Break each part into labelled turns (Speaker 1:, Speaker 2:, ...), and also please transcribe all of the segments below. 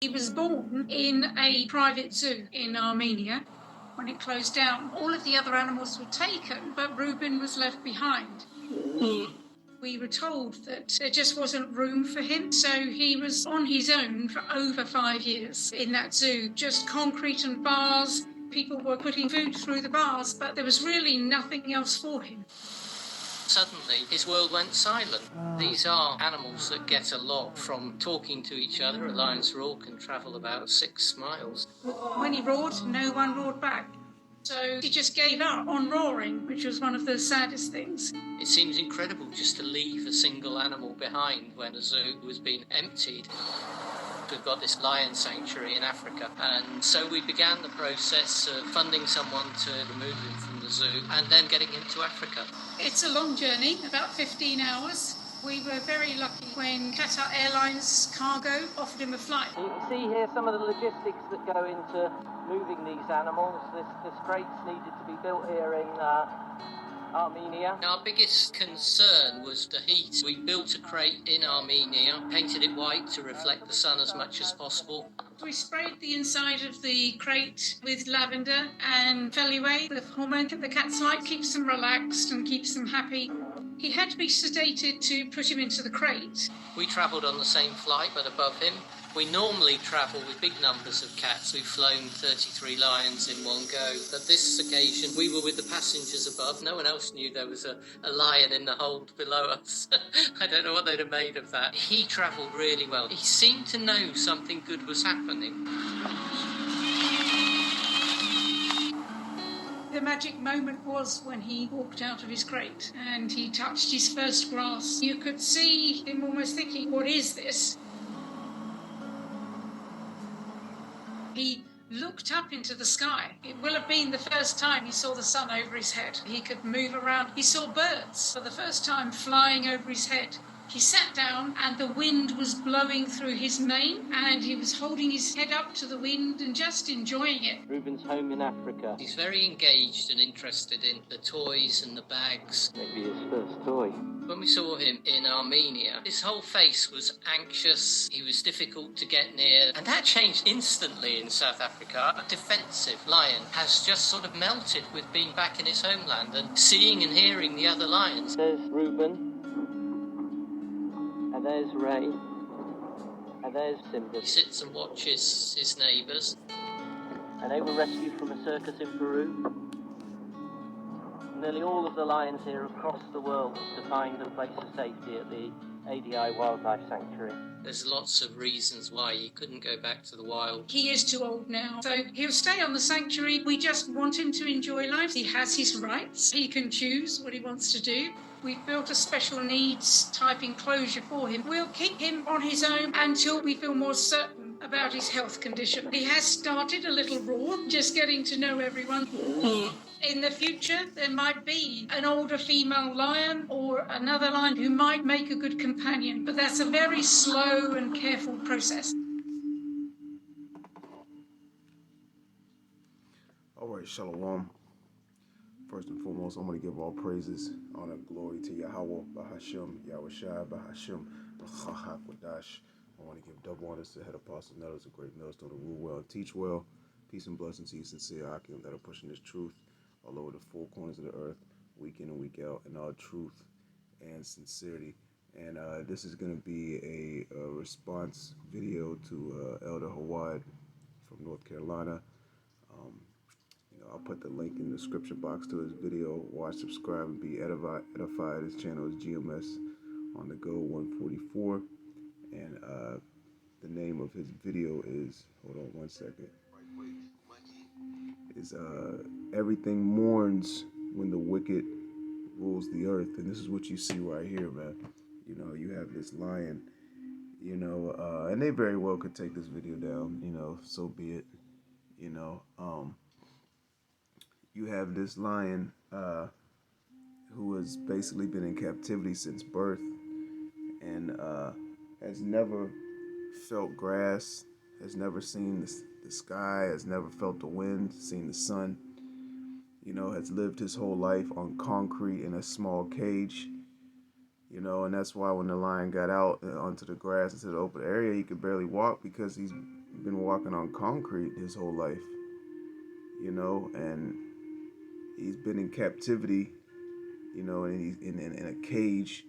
Speaker 1: He was born in a private zoo in Armenia. When it closed down, all of the other animals were taken, but Reuben was left behind. We were told that there just wasn't room for him, so he was on his own for over 5 years in that zoo. Just concrete and bars. People were putting food through the bars, but there was really nothing else for him.
Speaker 2: Suddenly, his world went silent. These are animals that get a lot from talking to each other. A lion's roar can travel about 6 miles.
Speaker 1: When he roared, no one roared back. So he just gave up on roaring, which was one of the saddest things.
Speaker 2: It seems incredible just to leave a single animal behind when a zoo was being emptied. We've got this lion sanctuary in Africa, and so we began the process of funding someone to remove him from the zoo and then getting him to Africa.
Speaker 1: It's a long journey, about 15 hours. We were very lucky when Qatar Airlines Cargo offered him a flight.
Speaker 2: You can see here some of the logistics that go into moving these animals. This crates needed to be built here in Armenia. Our biggest concern was the heat. We built a crate in Armenia, painted it white to reflect the sun as much as possible.
Speaker 1: We sprayed the inside of the crate with lavender and Feliway, the hormone that the cats like, keeps them relaxed and keeps them happy. He had to be sedated to put him into the crate.
Speaker 2: We travelled on the same flight, but above him. We normally travel with big numbers of cats. We've flown 33 lions in one go. But this occasion, we were with the passengers above. No one else knew there was a lion in the hold below us. I don't know what they'd have made of that. He travelled really well. He seemed to know something good was happening.
Speaker 1: The magic moment was when he walked out of his crate and he touched his first grass. You could see him almost thinking, what is this? He looked up into the sky. It will have been the first time he saw the sun over his head. He could move around. He saw birds for the first time flying over his head. He sat down and the wind was blowing through his mane and he was holding his head up to the wind and just enjoying it.
Speaker 2: Reuben's home in Africa. He's very engaged and interested in the toys and the bags. Maybe his first toy. When we saw him in Armenia, his whole face was anxious. He was difficult to get near. And that changed instantly in South Africa. A defensive lion has just sort of melted with being back in his homeland and seeing and hearing the other lions. There's Reuben. And there's Ray. And there's Simba. He sits and watches his neighbours. And they were rescued from a circus in Peru. Nearly all of the lions here across the world to find a place of safety at the ADI Wildlife Sanctuary. There's lots of reasons why he couldn't go back to the wild.
Speaker 1: He is too old now, so he'll stay on the sanctuary. We just want him to enjoy life. He has his rights. He can choose what he wants to do. We've built a special needs type enclosure for him. We'll keep him on his own until we feel more certain about his health condition. He has started a little roar, just getting to know everyone. In the future, there might be an older female lion or another lion who might make a good companion, but that's a very slow and careful process.
Speaker 3: All right, Shalom. First and foremost, I'm going to give all praises, honor, glory to Yahweh, Bahashim, Yahushua, Bahashim, Bahakwadash. I want to give double honors to head apostle Nettles, a great millstone to rule well and teach well. Peace and blessings to you, sincere Hakim, that are pushing this truth all over the four corners of the earth, week in and week out, in all truth and sincerity. And this is going to be a response video to Elder Hawad from North Carolina. I'll put the link in the description box to his video. Watch, subscribe, and be edified. His channel is GMS on the Go 144. And the name of his video is, hold on one second, is Everything Mourns When the Wicked Rules the Earth. And this is what you see right here, man. You know, you have this lion, you know, and they very well could take this video down, you know, so be it, you know. You have this lion who has basically been in captivity since birth and has never felt grass, has never seen the sky, has never felt the wind, seen the sun, you know, has lived his whole life on concrete in a small cage, you know, and that's why when the lion got out onto the grass, into the open area, he could barely walk because he's been walking on concrete his whole life, and he's been in captivity, and he's in a cage,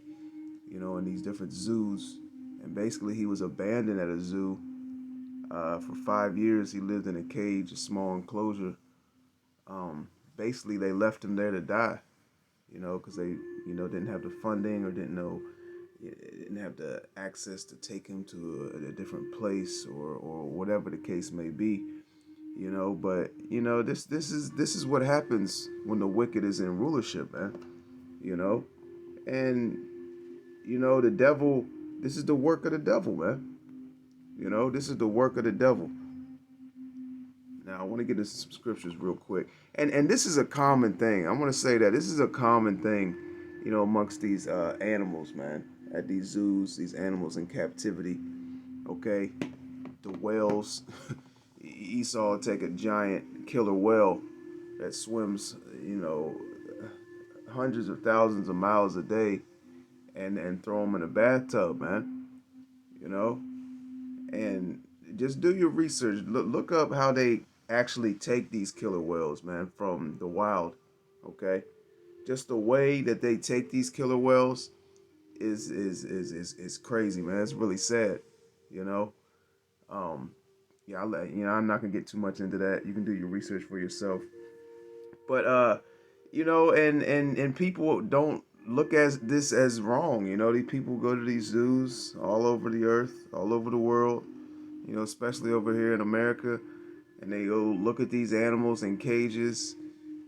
Speaker 3: in these different zoos. And basically, he was abandoned at a zoo. For 5 years, he lived in a cage, a small enclosure. Um, Basically, they left him there to die, because they, didn't have the funding or didn't have the access to take him to a different place or whatever the case may be. But this is what happens when the wicked is in rulership, man. You know, and the devil. This is the work of the devil, man. This is the work of the devil. Now I want to get into some scriptures real quick, and this is a common thing. I want to say that this is a common thing, amongst these animals, man, at these zoos, these animals in captivity. Okay, the whales. Esau take a giant killer whale that swims, hundreds of thousands of miles a day, and throw them in a bathtub, man. You know, and just do your research. Look up how they actually take these killer whales, man, from the wild. Okay, just the way that they take these killer whales is crazy, man. It's really sad. You know, um, yeah, I'm not gonna get too much into that. You can do your research for yourself. But and people don't look at this as wrong. These people go to these zoos all over the earth, all over the world. Especially over here in America, and they go look at these animals in cages.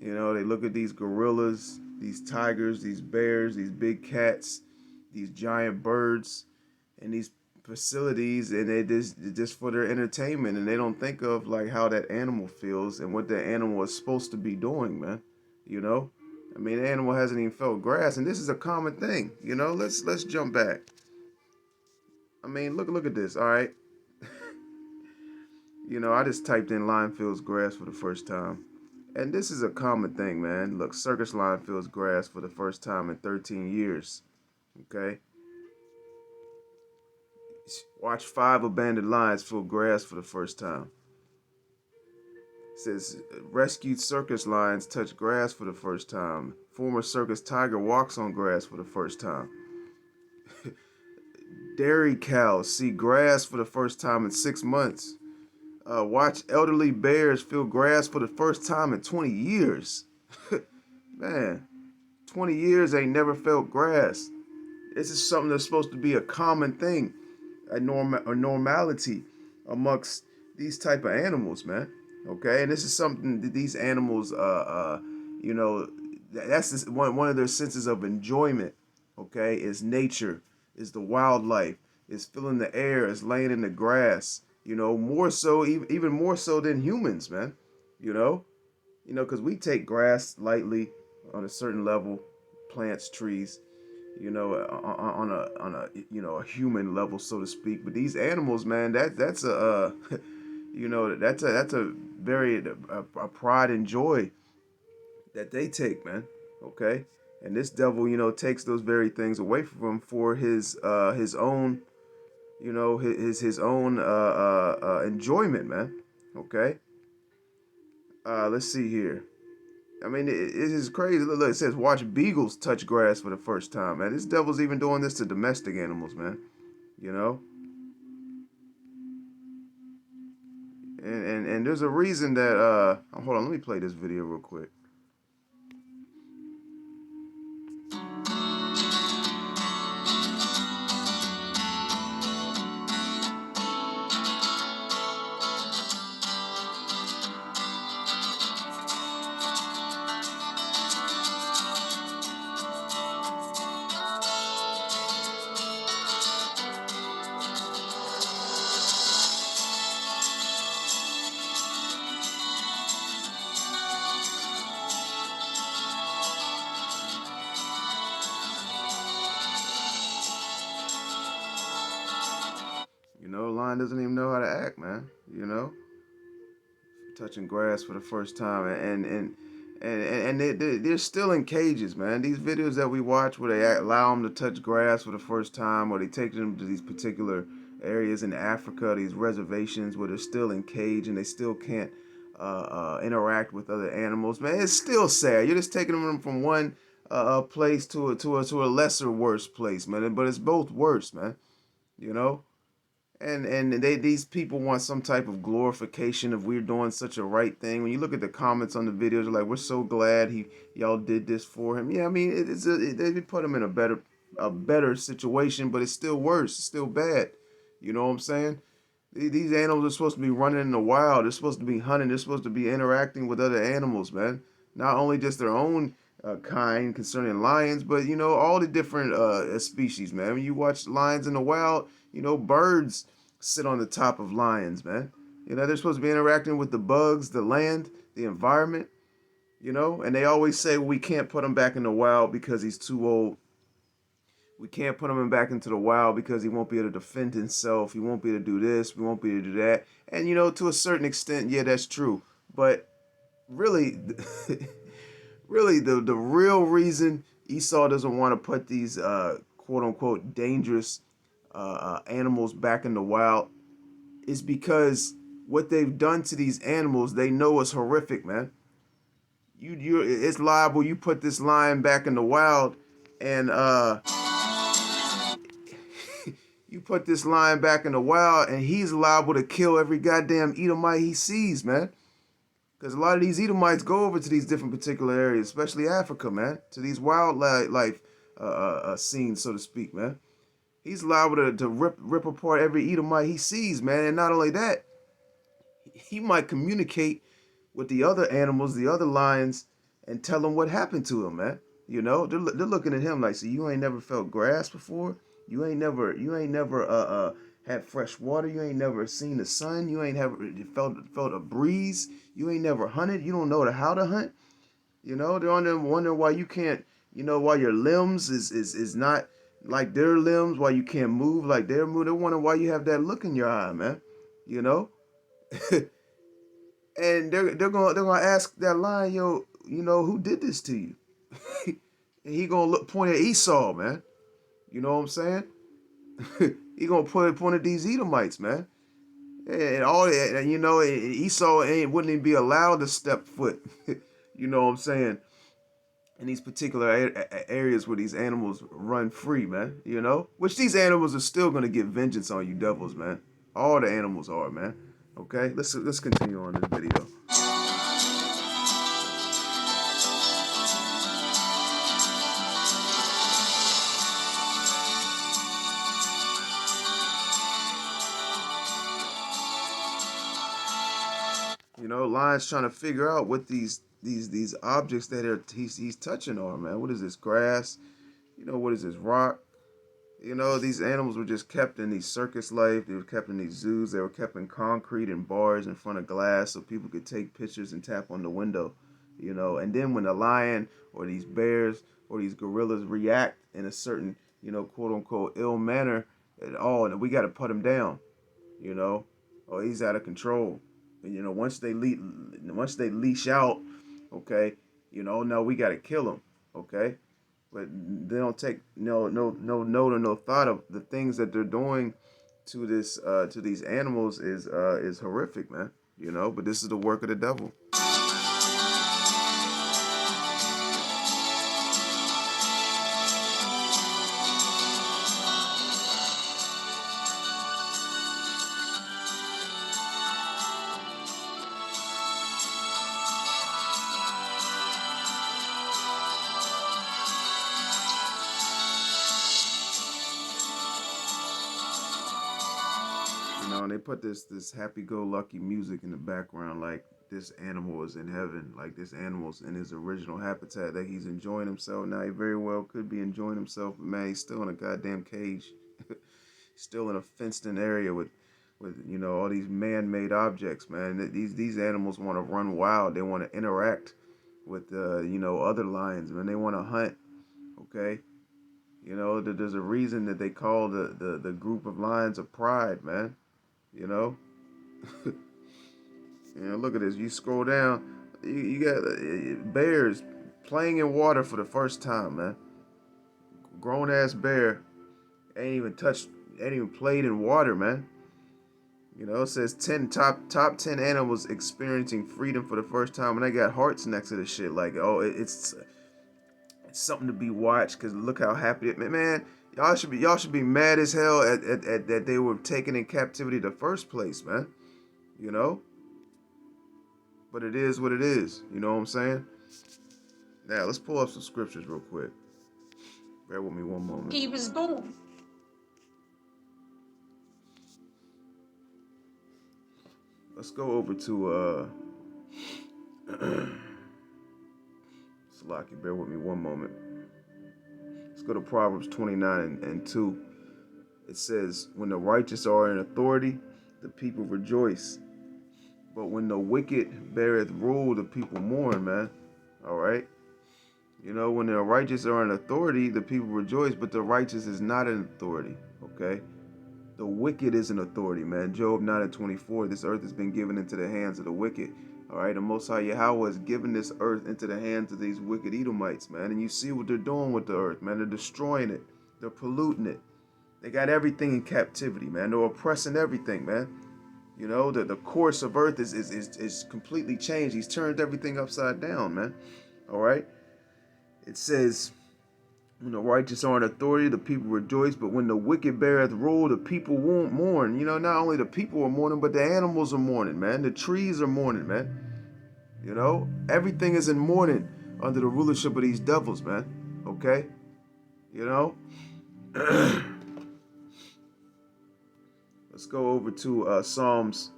Speaker 3: They look at these gorillas, these tigers, these bears, these big cats, these giant birds, and these facilities, and they just for their entertainment, and they don't think of like how that animal feels and what that animal is supposed to be doing, man. You know, I mean, the animal hasn't even felt grass, and this is a common thing. Let's jump back. I mean, look at this. All right, I just typed in lion feels grass for the first time. And this is a common thing, man. Look, circus lion feels grass for the first time in 13 years. Okay? Watch 5 abandoned lions feel grass for the first time. It says rescued circus lions touch grass for the first time. Former circus tiger walks on grass for the first time. Dairy cows see grass for the first time in 6 months. Watch elderly bears feel grass for the first time in 20 years. Man, 20 years they never felt grass. This is something that's supposed to be a common thing, a normality amongst these type of animals, man. Okay, and this is something that these animals, you know, that's just one of their senses of enjoyment. Okay, is nature, is the wildlife, is feeling the air, is laying in the grass. More so, even more so than humans, man. You know, because we take grass lightly on a certain level, plants, trees, on a a human level, so to speak. But these animals, man, that's a that's a very a pride and joy that they take, man. Okay, and this devil, takes those very things away from him for his own, his own enjoyment, man. Okay, let's see here. I mean, it is crazy. Look, it says watch beagles touch grass for the first time, man. This devil's even doing this to domestic animals, man. You know, and there's a reason that hold on, let me play this video real quick. Lion doesn't even know how to act, man. Touching grass for the first time, and they're still in cages, man. These videos that we watch where they allow them to touch grass for the first time, or they take them to these particular areas in Africa, these reservations where they're still in cage and they still can't interact with other animals. Man, it's still sad. You're just taking them from one place to a lesser worse place, man. But it's both worse, man. You know. And these people want some type of glorification of we're doing such a right thing. When you look at the comments on the videos, they're like, we're so glad y'all did this for him. Yeah, I mean, they put him in a better situation, but it's still worse. It's still bad. You know what I'm saying? These animals are supposed to be running in the wild. They're supposed to be hunting. They're supposed to be interacting with other animals, man. Not only just their own kind concerning lions, but all the different species, man. When you watch lions in the wild, birds sit on the top of lions, man. They're supposed to be interacting with the bugs, the land, the environment. And they always say we can't put him back in the wild because he's too old. We can't put him back into the wild because he won't be able to defend himself. He won't be able to do this. We won't be able to do that. And to a certain extent, yeah, that's true. But really, really, the real reason Esau doesn't want to put these quote unquote dangerous animals back in the wild is because what they've done to these animals, they know is horrific, man. It's liable. You put this lion back in the wild, and you put this lion back in the wild, and he's liable to kill every goddamn Edomite he sees, man. Because a lot of these Edomites go over to these different particular areas, especially Africa, man, to these wildlife scenes, so to speak, man. He's liable to rip apart every Edomite he sees, man. And not only that, he might communicate with the other animals, the other lions, and tell them what happened to him, man. They're looking at him like, see, you ain't never felt grass before. You ain't never had fresh water. You ain't never seen the sun. You ain't never felt a breeze. You ain't never hunted. You don't know how to hunt. They're on them wondering why you can't. Why your limbs is not like their limbs. Why you can't move like their move. They're wondering why you have that look in your eye, man. And they're gonna ask that lion, yo, who did this to you? And he gonna point at Esau, man. You know what I'm saying? He gonna point at these Edomites, man. And all that, and Esau wouldn't even be allowed to step foot. You know what I'm saying? In these particular areas where these animals run free, man. Which these animals are still gonna get vengeance on you devils, man. All the animals are, man. Okay, let's continue on this video. Lion's trying to figure out what these objects that he's touching on, man. What is this grass? What is this rock? These animals were just kept in these circus life. They were kept in these zoos. They were kept in concrete and bars in front of glass so people could take pictures and tap on the window. And then when a lion or these bears or these gorillas react in a certain, quote unquote ill manner at all, and we got to put them down. Oh, he's out of control. And once they leash out, okay, now we got to kill them, okay. But they don't take no note or no thought of the things that they're doing to these animals is horrific, man. But this is the work of the devil. And they put this happy-go-lucky music in the background, like this animal is in heaven, like this animal's in his original habitat, that he's enjoying himself. Now, he very well could be enjoying himself, but man, he's still in a goddamn cage. Still in a fenced-in area with all these man-made objects, man. These animals want to run wild. They want to interact with other lions, man. They want to hunt. Okay. There's a reason that they call the group of lions a pride, man. Look at this. You scroll down, you got bears playing in water for the first time, man. Grown ass bear ain't even touched They ain't even played in water, man. You know, it says top 10 animals experiencing freedom for the first time, and they got hearts next to the shit. Like, oh, it's something to be watched, because look how happy it, man. Y'all should be mad as hell at that they were taken in captivity the first place, man. You know, but it is what it is. You know what I'm saying? Now let's pull up some scriptures real quick. Bear with me one moment.
Speaker 1: He was born.
Speaker 3: Let's go over to Salaki, bear with me one moment. Let's go to Proverbs 29 and 2. It says, when the righteous are in authority, the people rejoice. But when the wicked beareth rule, the people mourn, man. All right? You know, when the righteous are in authority, the people rejoice, but the righteous is not in authority, okay? The wicked is in authority, man. Job 9:24, this earth has been given into the hands of the wicked. All right, the Most High Yahweh has given this earth into the hands of these wicked Edomites, man. And you see what they're doing with the earth, man. They're destroying it. They're polluting it. They got everything in captivity, man. They're oppressing everything, man. You know, the course of earth is completely changed. He's turned everything upside down, man. All right. It says, when the righteous are in authority, the people rejoice. But when the wicked beareth rule, the people won't mourn. You know, not only the people are mourning, but the animals are mourning, man. The trees are mourning, man. You know, everything is in mourning under the rulership of these devils, man. Okay? You know? Let's go over to Psalms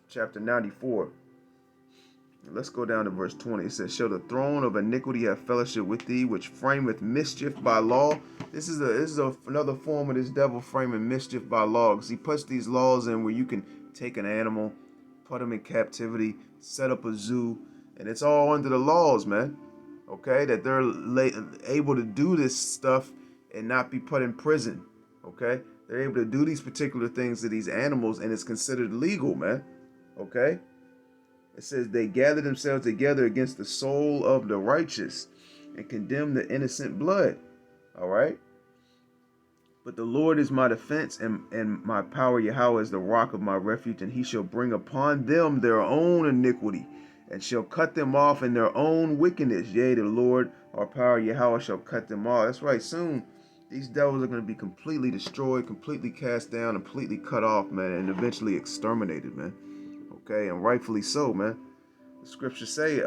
Speaker 3: chapter 94. Let's go down to verse 20. It says, shall the throne of iniquity have fellowship with thee, which frameth mischief by law? This is another form of this devil framing mischief by law, because he puts these laws in where you can take an animal, put them in captivity, set up a zoo, and it's all under the laws, man. Okay, that they're able to do this stuff and not be put in prison. Okay, they're able to do these particular things to these animals, and it's considered legal, man. Okay. It says, they gather themselves together against the soul of the righteous and condemn the innocent blood. All right. But the Lord is my defense, and my power. Yahweh is the rock of my refuge, and he shall bring upon them their own iniquity, and shall cut them off in their own wickedness. Yea, the Lord, our power, Yahweh, shall cut them off. That's right. Soon, these devils are going to be completely destroyed, completely cast down, and completely cut off, man, and eventually exterminated, man. Okay, and rightfully so, man. The scriptures say,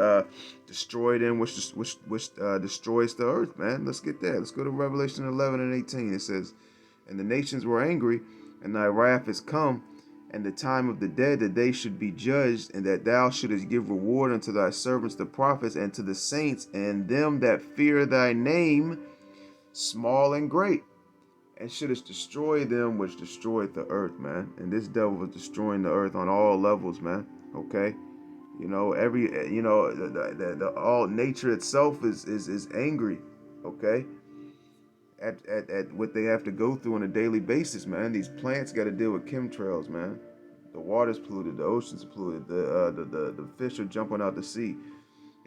Speaker 3: destroy them which destroys the earth, man. Let's get that. Let's go to Revelation 11 and 18. It says, and the nations were angry, and thy wrath is come, and the time of the dead, that they should be judged, and that thou shouldest give reward unto thy servants the prophets, and to the saints, and them that fear thy name, small and great, and shouldest destroy them which destroyed the earth, man. And this devil was destroying the earth on all levels, man. Okay. You know, the all nature itself is angry, okay, at what they have to go through on a daily basis, man. These plants got to deal with chemtrails, man. The water's polluted, the ocean's polluted, the fish are jumping out to sea.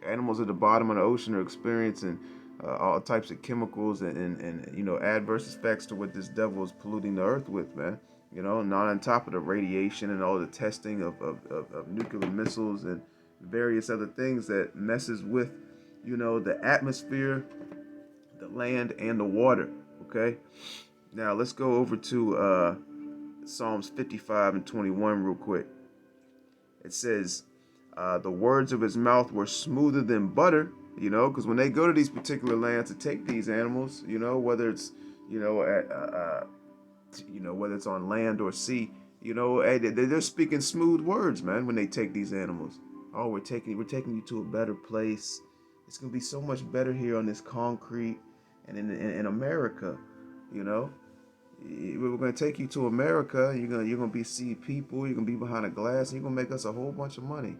Speaker 3: The animals at the bottom of the ocean are experiencing all types of chemicals and you know, adverse effects to what this devil is polluting the earth with, man. You know, not on top of the radiation and all the testing of nuclear missiles and various other things that messes with, you know, the atmosphere, the land, and the water. Okay. Now let's go over to Psalms 55 and 21 real quick. It says, the words of his mouth were smoother than butter, you know, because when they go to these particular lands to take these animals, you know, whether it's, you know, whether it's on land or sea, you know, they're speaking smooth words, man, when they take these animals. Oh, we're taking you to a better place. It's gonna be so much better here on this concrete and in America, you know. We're gonna take you to America. You're gonna see people. You're gonna be behind a glass. And you're gonna make us a whole bunch of money,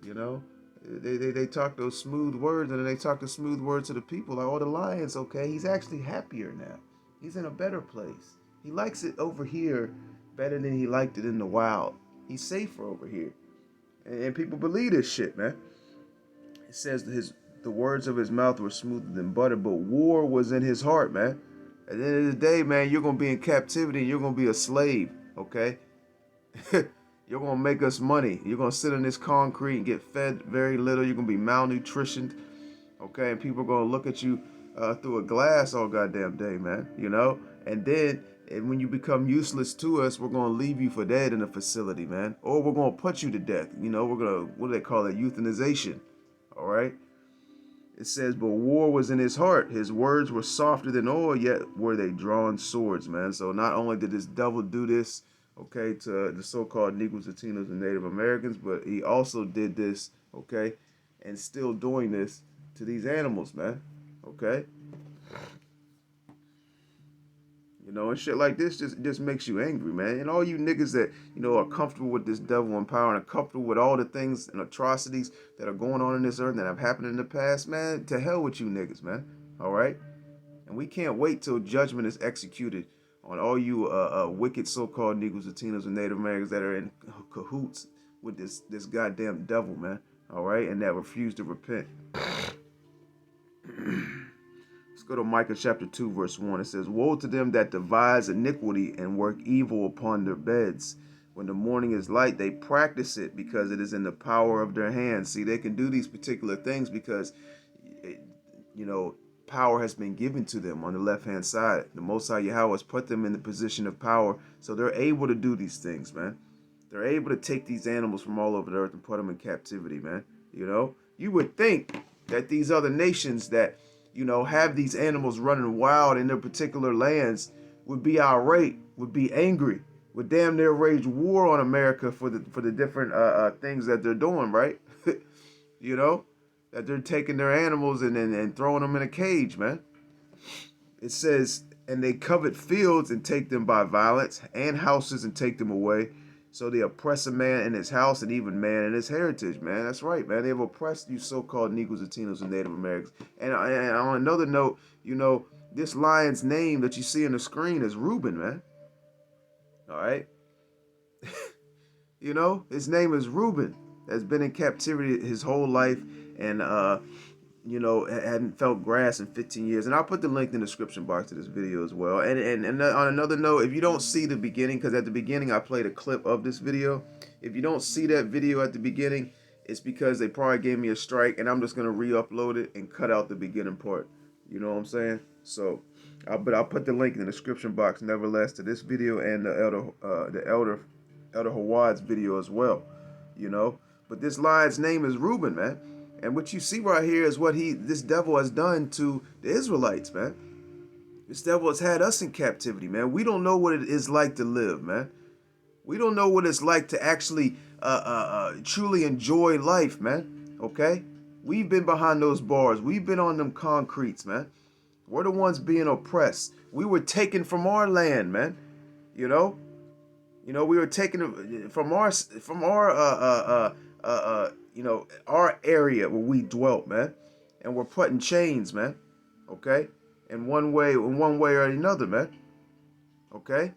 Speaker 3: you know. They talk those smooth words, and then they talk the smooth words to the people. Like, oh, the lion's okay. He's actually happier now. He's in a better place. He likes it over here better than he liked it in the wild. He's safer over here. And people believe this shit, man. It says the words of his mouth were smoother than butter, but war was in his heart, man. At the end of the day, man, you're going to be in captivity and you're going to be a slave, okay? You're going to make us money. You're going to sit on this concrete and get fed very little. You're going to be malnutritioned, okay? And people are going to look at you through a glass all goddamn day, man, you know? And then when you become useless to us, we're going to leave you for dead in a facility, man. Or we're going to put you to death. You know, we're going to, what do they call it? Euthanization, all right? It says, but war was in his heart. His words were softer than oil, yet were they drawn swords, man. So not only did this devil do this, okay, to the so-called Negroes, Latinos, and Native Americans, but he also did this, okay, and still doing this to these animals, man, okay? You know, and shit like this just makes you angry, man. And all you niggas that, you know, are comfortable with this devil in power and are comfortable with all the things and atrocities that are going on in this earth that have happened in the past, man, to hell with you niggas, man. All right? And we can't wait till judgment is executed on all you wicked so-called Negroes, Latinos, and Native Americans that are in cahoots with this goddamn devil, man. All right? And that refuse to repent. Let's go to Micah chapter 2, verse 1. It says, woe to them that devise iniquity and work evil upon their beds. When the morning is light, they practice it because it is in the power of their hands. See, they can do these particular things because, you know, power has been given to them on the left-hand side. The Most High Yahweh has put them in the position of power, so they're able to do these things, man. They're able to take these animals from all over the earth and put them in captivity, man. You know, you would think that these other nations that, you know, have these animals running wild in their particular lands would be irate, would be angry, would damn near wage war on America for the different things that they're doing, right? You know, that they're taking their animals and throwing them in a cage, man. It says, and they covet fields and take them by violence, and houses and take them away. So they oppress a man in his house and even man in his heritage, man. That's right, man. They've oppressed you so-called Negroes, Latinos, and Native Americans. And on another note, you know, this lion's name that you see on the screen is Reuben, man. All right? You know, his name is Reuben. Has been in captivity his whole life and, you know, hadn't felt grass in 15 years. And I'll put the link in the description box to this video as well. And on another note, if you don't see the beginning, because at the beginning I played a clip of this video. If you don't see that video at the beginning, it's because they probably gave me a strike and I'm just going to re-upload it and cut out the beginning part. You know what I'm saying? So, but I'll put the link in the description box, nevertheless, to this video and the Elder Hawad's video as well. You know? But this lion's name is Reuben, man. And what you see right here is what this devil has done to the Israelites, man. This devil has had us in captivity, man. We don't know what it is like to live, man. We don't know what it's like to actually truly enjoy life, man. Okay? We've been behind those bars. We've been on them concretes, man. We're the ones being oppressed. We were taken from our land, man. You know? You know, we were taken from our you know, our area where we dwelt, man, and we're put in chains, man. Okay, in one way or another, man. Okay,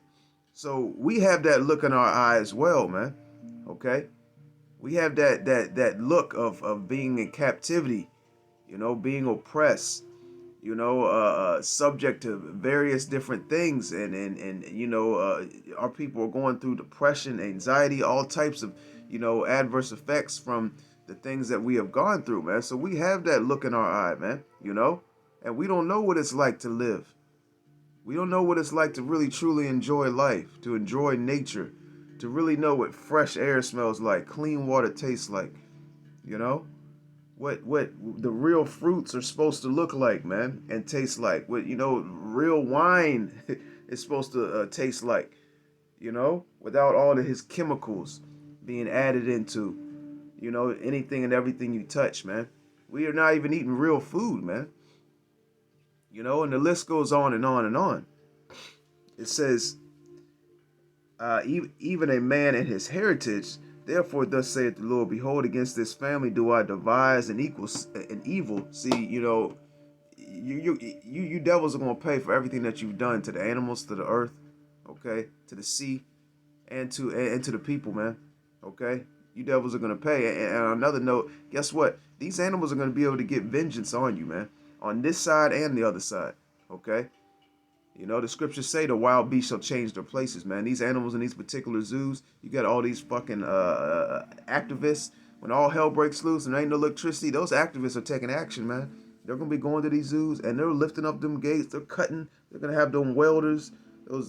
Speaker 3: so we have that look in our eye as well, man. Okay, we have that look of being in captivity, you know, being oppressed, you know, subject to various different things, and you know, our people are going through depression, anxiety, all types of, you know, adverse effects from the things that we have gone through, man. So we have that look in our eye, man, you know, and we don't know what it's like to live. We don't know what it's like to really truly enjoy life, to enjoy nature, to really know what fresh air smells like, clean water tastes like, you know, what the real fruits are supposed to look like, man, and taste like, what, you know, real wine is supposed to taste like, you know, without all of his chemicals being added into, you know, anything and everything you touch, man. We are not even eating real food, man. You know, and the list goes on and on and on. It says, even a man in his heritage, therefore thus saith the Lord, behold, against this family do I devise an evil. See, you know, you devils are going to pay for everything that you've done to the animals, to the earth, okay, to the sea, and to the people, man. Okay, you devils are gonna pay. And on another note, guess what? These animals are gonna be able to get vengeance on you, man, on this side and the other side. Okay, You know, the scriptures say the wild beasts shall change their places, man. These animals in these particular zoos, you got all these fucking activists. When all hell breaks loose and there ain't no electricity, those activists are taking action, man. They're gonna be going to these zoos and they're lifting up them gates. They're cutting. They're gonna have them welders. You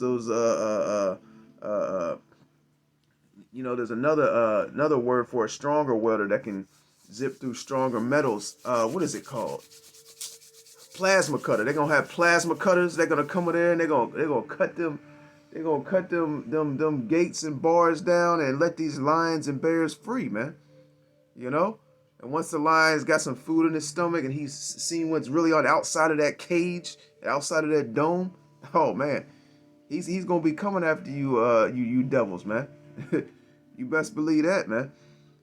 Speaker 3: know, there's another word for a stronger welder that can zip through stronger metals. What is it called? Plasma cutter. They're gonna have plasma cutters. They're gonna come in there and they're gonna cut them. They're gonna cut them gates and bars down and let these lions and bears free, man. You know. And once the lion's got some food in his stomach and he's seen what's really on the outside of that cage, outside of that dome, oh man, he's gonna be coming after you, you devils, man. You best believe that, man.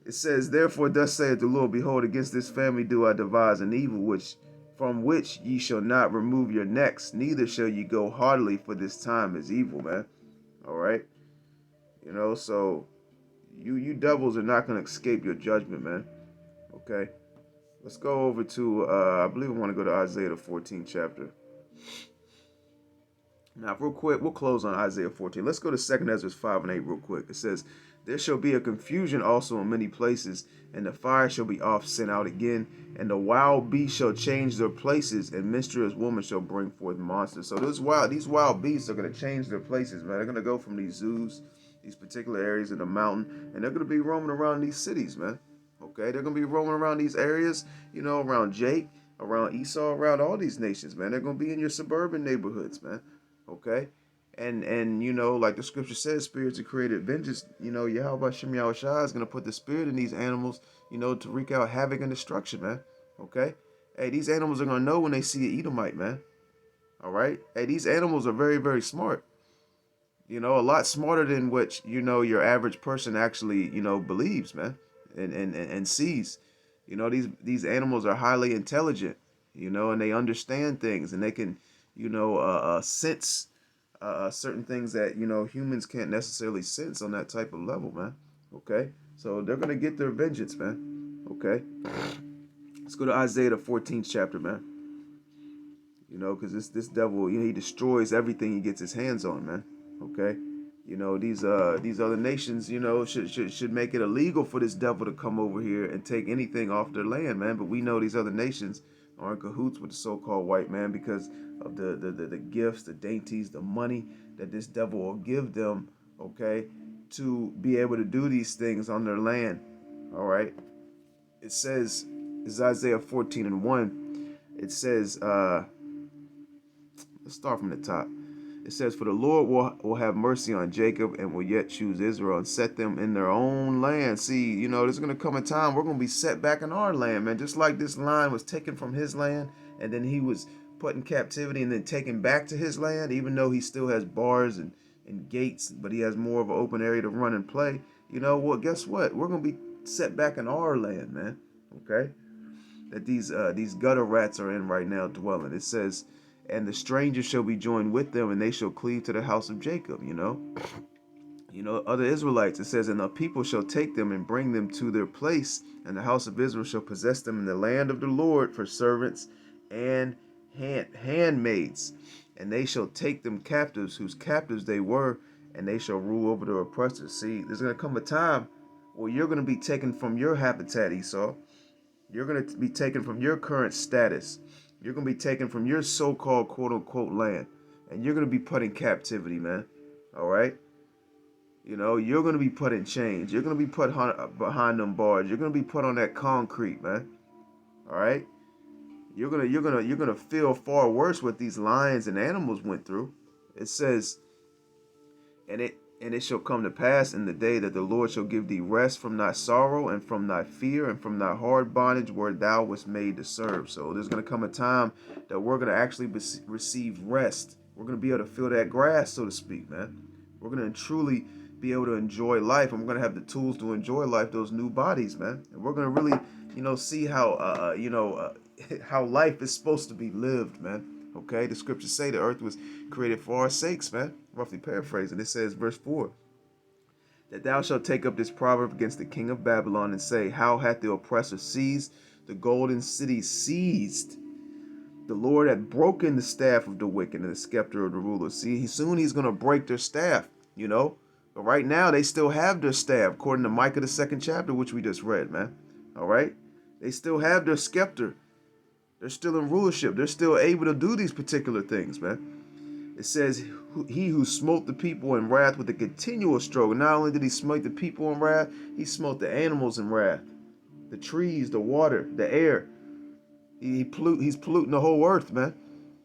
Speaker 3: It says, therefore, thus saith the Lord, behold, against this family do I devise an evil, from which ye shall not remove your necks, neither shall ye go heartily, for this time is evil, man. All right, you know, so you devils are not gonna escape your judgment, man. Okay, let's go over to I believe I want to go to Isaiah the 14th chapter. Now, real quick, we'll close on Isaiah 14. Let's go to 2 Ezra 5 and 8 real quick. It says, there shall be a confusion also in many places, and the fire shall be oft sent out again, and the wild beasts shall change their places, and menstruous women shall bring forth monsters. So these wild beasts are going to change their places, man. They're going to go from these zoos, these particular areas in the mountain, and they're going to be roaming around these cities, man. Okay, they're going to be roaming around these areas, you know, around Jake, around Esau, around all these nations, man. They're going to be in your suburban neighborhoods, man. Okay, and you know, like the scripture says, spirits are created vengeance. You know, Yahweh Shem Yahushua is gonna put the spirit in these animals, you know, to wreak out havoc and destruction, man. Okay, hey, these animals are gonna know when they see an Edomite, man. All right, hey, these animals are very, very smart. You know, a lot smarter than what you know your average person actually, you know, believes, man, and sees. You know, these animals are highly intelligent. You know, and they understand things, and they can, you know, sense certain things that, you know, humans can't necessarily sense on that type of level, man. Okay, so they're gonna get their vengeance, man. Okay, let's go to Isaiah the 14th chapter, man. You know, because this devil, you know, he destroys everything he gets his hands on, man. Okay, you know, these other nations, you know, should make it illegal for this devil to come over here and take anything off their land, man. But we know these other nations are in cahoots with the so-called white man because of the gifts, the dainties, the money that this devil will give them, okay, to be able to do these things on their land. All right, it says, it's Isaiah 14 and 1. It says, let's start from the top. It says, for the Lord will have mercy on Jacob and will yet choose Israel and set them in their own land. See, you know, there's going to come a time we're going to be set back in our land, man. Just like this lion was taken from his land and then he was put in captivity and then taken back to his land, even though he still has bars and gates, but he has more of an open area to run and play. You know, well, guess what? We're going to be set back in our land, man. Okay? That these gutter rats are in right now dwelling. It says, and the strangers shall be joined with them, and they shall cleave to the house of Jacob, you know. You know, other Israelites, it says, and the people shall take them and bring them to their place, and the house of Israel shall possess them in the land of the Lord for servants and handmaids. And they shall take them captives, whose captives they were, and they shall rule over their oppressors. See, there's going to come a time where you're going to be taken from your habitat, Esau. You're going to be taken from your current status. You're going to be taken from your so-called quote-unquote land. And you're going to be put in captivity, man. All right? You know, you're going to be put in chains. You're going to be put behind them bars. You're going to be put on that concrete, man. All right? You're going to feel far worse what these lions and animals went through. It says, and it shall come to pass in the day that the Lord shall give thee rest from thy sorrow and from thy fear and from thy hard bondage where thou wast made to serve. So there's going to come a time that we're going to actually receive rest. We're going to be able to feel that grass, so to speak, man. We're going to truly be able to enjoy life, and we're going to have the tools to enjoy life, those new bodies, man. And we're going to really, you know, see how, how life is supposed to be lived, man. Okay, the scriptures say the earth was created for our sakes, man. Roughly paraphrasing, it says, verse 4, that thou shalt take up this proverb against the king of Babylon and say, how hath the oppressor seized the golden city seized? The Lord had broken the staff of the wicked and the scepter of the rulers. See, soon he's going to break their staff, you know. But right now, they still have their staff, according to Micah, the 2nd chapter, which we just read, man. All right? They still have their scepter. They're still in rulership. They're still able to do these particular things, man. It says, he who smote the people in wrath with a continual stroke. Not only did he smite the people in wrath, he smote the animals in wrath. The trees, the water, the air. He's polluting the whole earth, man.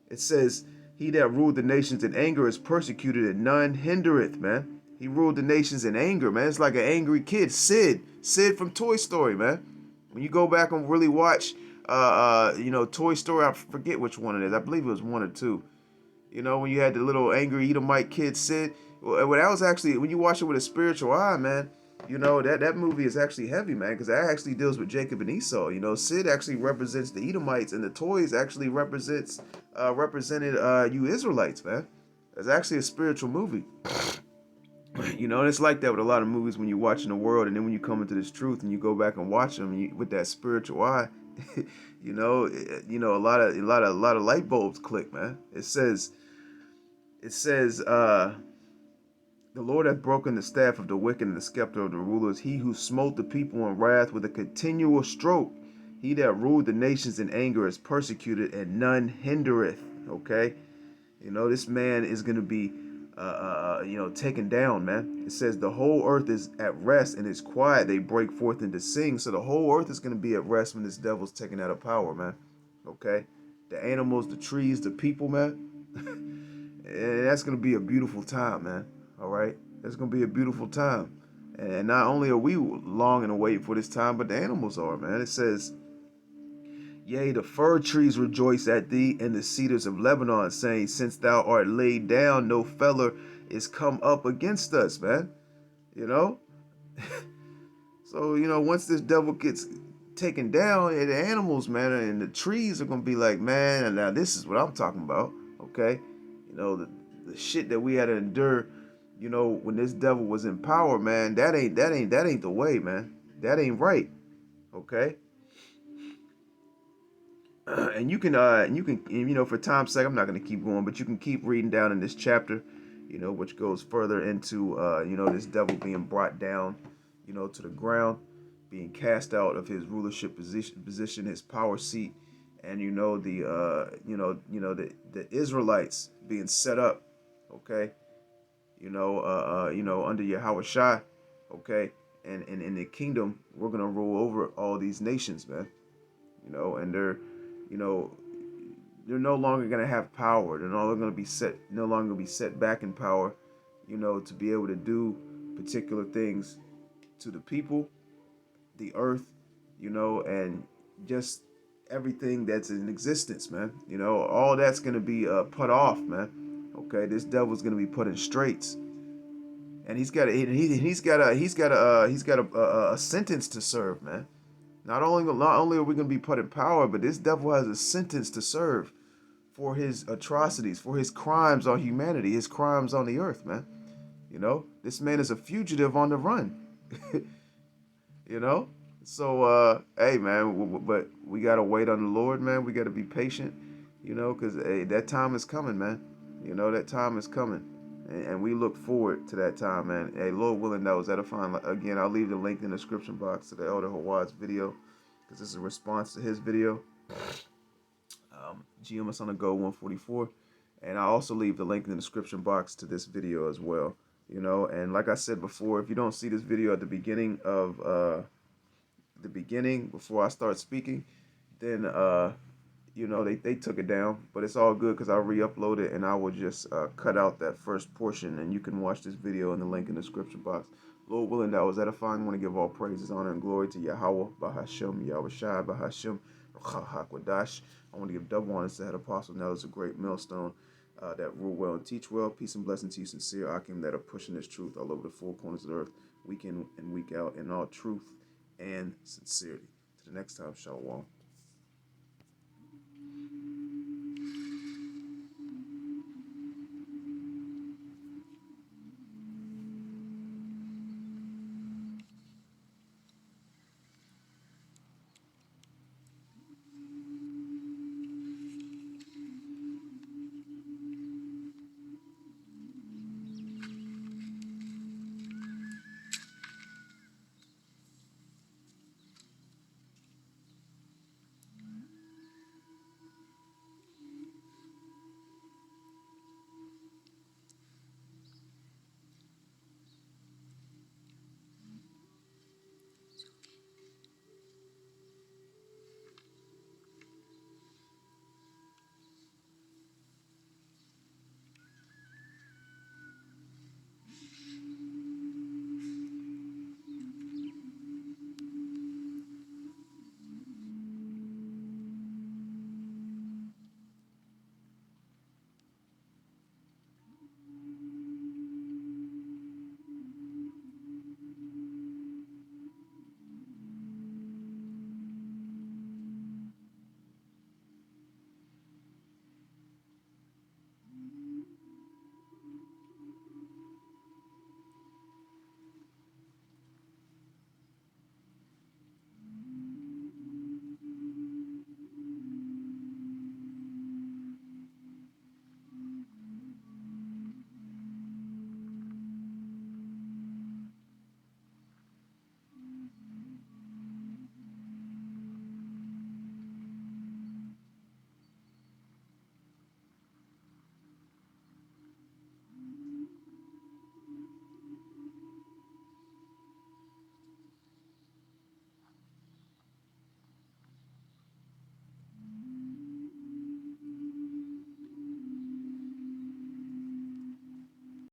Speaker 3: It says, he that ruled the nations in anger is persecuted and none hindereth, man. He ruled the nations in anger, man. It's like an angry kid. Sid from Toy Story, man. When you go back and really watch, Toy Story, I forget which one it is. I believe it was 1 or 2. You know, when you had the little angry Edomite kid Sid. Well, that was actually, when you watch it with a spiritual eye, man, you know, that movie is actually heavy, man, because that actually deals with Jacob and Esau. You know, Sid actually represents the Edomites, and the toys actually represented you Israelites, man. It's actually a spiritual movie. You know, and it's like that with a lot of movies when you're watching the world, and then when you come into this truth and you go back and watch them with that spiritual eye, you know, a lot of light bulbs click, man. It says, the Lord hath broken the staff of the wicked and the scepter of the rulers. He who smote the people in wrath with a continual stroke. He that ruled the nations in anger is persecuted, and none hindereth. Okay, you know, this man is going to be, taken down, man. It says the whole earth is at rest and is quiet. They break forth into sing. So the whole earth is going to be at rest when this devil's taken out of power, man. Okay, the animals, the trees, the people, man. And that's going to be a beautiful time, man. All right, it's going to be a beautiful time. And not only are we longing and waiting for this time, but the animals are, man. It says, yea, the fir trees rejoice at thee, and the cedars of Lebanon, saying, since thou art laid down, no feller is come up against us, man. You know? So, you know, once this devil gets taken down, the animals, man, and the trees are going to be like, man, now this is what I'm talking about, okay? You know, the shit that we had to endure, you know, when this devil was in power, man, that ain't the way, man. That ain't right, okay? And you can, for time's sake, I'm not going to keep going, but you can keep reading down in this chapter, you know, which goes further into, this devil being brought down, you know, to the ground, being cast out of his rulership position, his power seat, and the Israelites being set up, okay, under Yahweh Shai, okay, and in the kingdom, we're gonna rule over all these nations, man, you know, and they're no longer gonna have power. They're no longer gonna be set back in power, you know, to be able to do particular things to the people, the earth, you know, and just everything that's in existence, man. You know, all that's gonna be put off, man. Okay, this devil's gonna be put in straits, and he's got a sentence to serve, man. Not only are we gonna be put in power, but this devil has a sentence to serve for his atrocities, for his crimes on humanity, his crimes on the earth, man. You know, this man is a fugitive on the run. You know, so hey, man, but we gotta wait on the Lord, man. We gotta be patient, you know, because that time is coming, man. You know, that time is coming, and we look forward to that time, man. Hey, Lord willing, that was edifying. Again, I'll leave the link in the description box to the Elder Hawad's video, because this is a response to his video. GMS on the Go 144, and I also leave the link in the description box to this video as well. You know, and like I said before, if you don't see this video at the beginning of before I start speaking, then they took it down, but it's all good because I'll re-upload it, and I will just cut out that first portion, and you can watch this video in the link in the description box. Lord willing, that was edifying. I want to give all praises, honor, and glory to Yahweh, Bahashem, Yahweh Shai, Bahashem, Hakwadash. I want to give double honors to head apostle. Now is a great millstone that rule well and teach well. Peace and blessing to you, sincere Akim, that are pushing this truth all over the four corners of the earth, week in and week out, in all truth and sincerity. To the next time, Shalom.